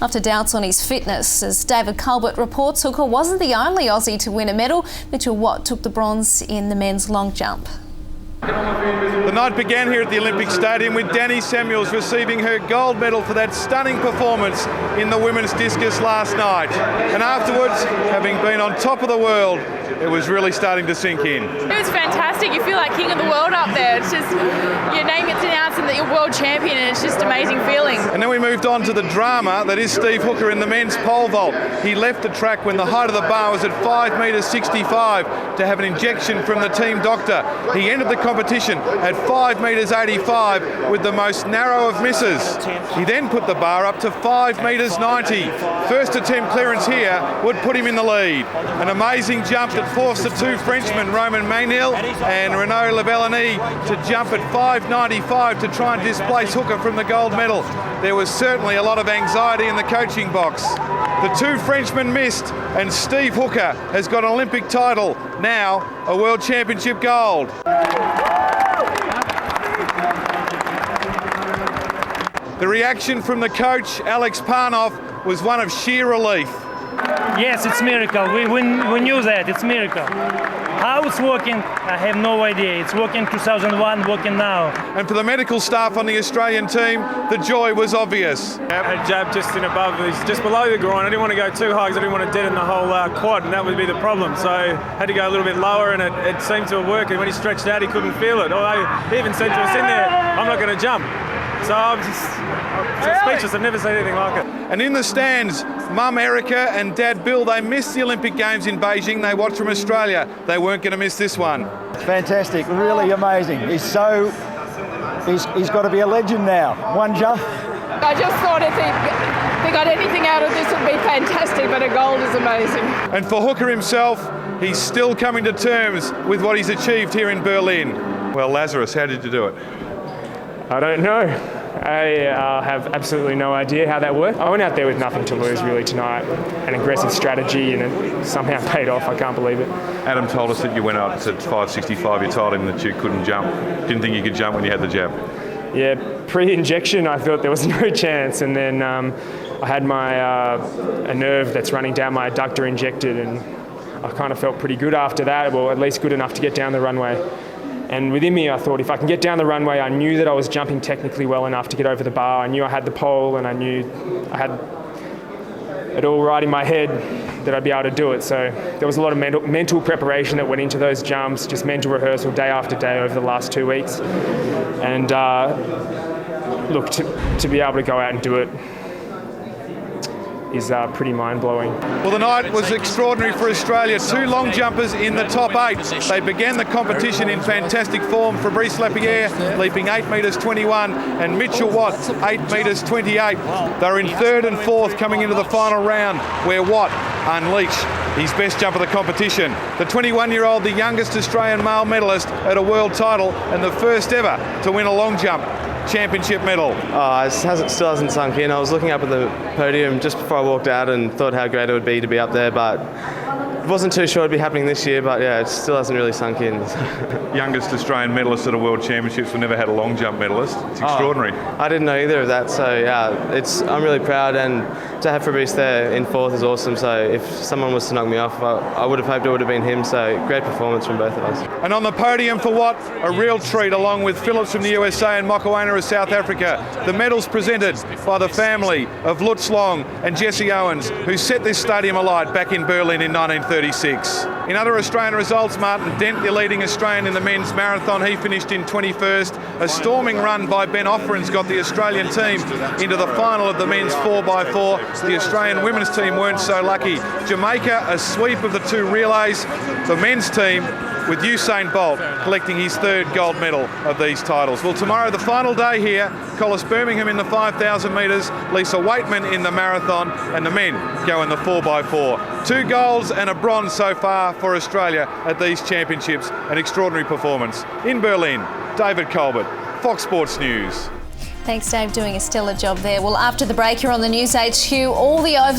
After doubts on his fitness, as David Culbert reports, Hooker wasn't the only Aussie to win a medal. Mitchell Watt took the bronze in the men's long jump. The night began here at the Olympic Stadium with Danny Samuels receiving her gold medal for that stunning performance in the women's discus last night. And afterwards, having been on top of the world, it was really starting to sink in. It was fantastic. You feel like king of the world up there. It's just, your name gets announced and that you're world champion, and it's just an amazing feeling. And then we moved on to the drama that is Steve Hooker in the men's pole vault. He left the track when the height of the bar was at 5 metres 65 to have an injection from the team doctor. He entered the competition at 5 metres 85 with the most narrow of misses. He then put the bar up to 5 metres 90. First attempt clearance here would put him in the lead. An amazing jump that forced the two Frenchmen, Romain Mainil and Renaud Lebellany, to jump at 5.95 to try and displace Hooker from the gold medal. There was certainly a lot of anxiety in the coaching box. The two Frenchmen missed, and Steve Hooker has got an Olympic title, now a World Championship gold. The reaction from the coach, Alex Parnoff, was one of sheer relief. Yes, it's a miracle. We knew that. It's a miracle. How it's working, I have no idea. It's working 2001, working now. And for the medical staff on the Australian team, the joy was obvious. A jab just in above, just below the groin. I didn't want to go too high because I didn't want to deaden the whole quad, and that would be the problem. So I had to go a little bit lower, and it seemed to have worked. And when he stretched out, he couldn't feel it. Although he even said to us in there, "I'm not going to jump." So I'm speechless. I've never seen anything like it. And in the stands, Mum Erica and Dad Bill, they missed the Olympic Games in Beijing. They watched from Australia. They weren't going to miss this one. Fantastic, really amazing. He's got to be a legend now. One jump. I just thought if they got anything out of this, it would be fantastic, but a gold is amazing. And for Hooker himself, he's still coming to terms with what he's achieved here in Berlin. Well, Lazarus, how did you do it? I don't know. I have absolutely no idea how that worked. I went out there with nothing to lose really tonight. An aggressive strategy, and it somehow paid off. I can't believe it. Adam told us that you went out at 5.65. You told him that you couldn't jump. Didn't think you could jump when you had the jab. Yeah, pre-injection I thought there was no chance, and then I had a nerve that's running down my adductor injected, and I kind of felt pretty good after that, well, at least good enough to get down the runway. And within me, I thought if I can get down the runway, I knew that I was jumping technically well enough to get over the bar. I knew I had the pole, and I knew I had it all right in my head that I'd be able to do it. So there was a lot of mental preparation that went into those jumps, just mental rehearsal day after day over the last 2 weeks. And look, to be able to go out and do it is pretty mind-blowing. Well, the night was extraordinary for Australia. Two long jumpers in the top 8. They began the competition in fantastic form. Fabrice Lapierre leaping 8 metres 21 and Mitchell Watt 8 metres 28. They're in 3rd and 4th coming into the final round, where Watt unleashed his best jump of the competition. The 21-year-old, the youngest Australian male medalist at a world title and the first ever to win a long jump championship medal. It still hasn't sunk in. I was looking up at the podium just before I walked out and thought how great it would be to be up there, but wasn't too sure it'd be happening this year, but yeah, it still hasn't really sunk in. Youngest Australian medalist at a World Championships. We've never had a long jump medalist. It's extraordinary. I didn't know either of that, so yeah, I'm really proud, and to have Fabrice there in 4th is awesome. So if someone was to knock me off, I would have hoped it would have been him. So great performance from both of us. And on the podium for Watt, a real treat, along with Phillips from the USA and Mokoena of South Africa. The medals presented by the family of Lutz Long and Jesse Owens, who set this stadium alight back in Berlin in 1936. In other Australian results, Martin Dent, the leading Australian in the men's marathon, he finished in 21st. A storming run by Ben Offren's got the Australian team into the final of the men's 4x4. The Australian women's team weren't so lucky. Jamaica, a sweep of the 2 relays. The men's team, with Usain Bolt collecting his 3rd gold medal of these titles. Well, tomorrow, the final day here, Collis Birmingham in the 5,000 metres, Lisa Waitman in the marathon, and the men go in the 4x4. 2 golds and a bronze so far for Australia at these championships. An extraordinary performance. In Berlin, David Culbert, Fox Sports News. Thanks, Dave, doing a stellar job there. Well, after the break, you're on the News HQ. All the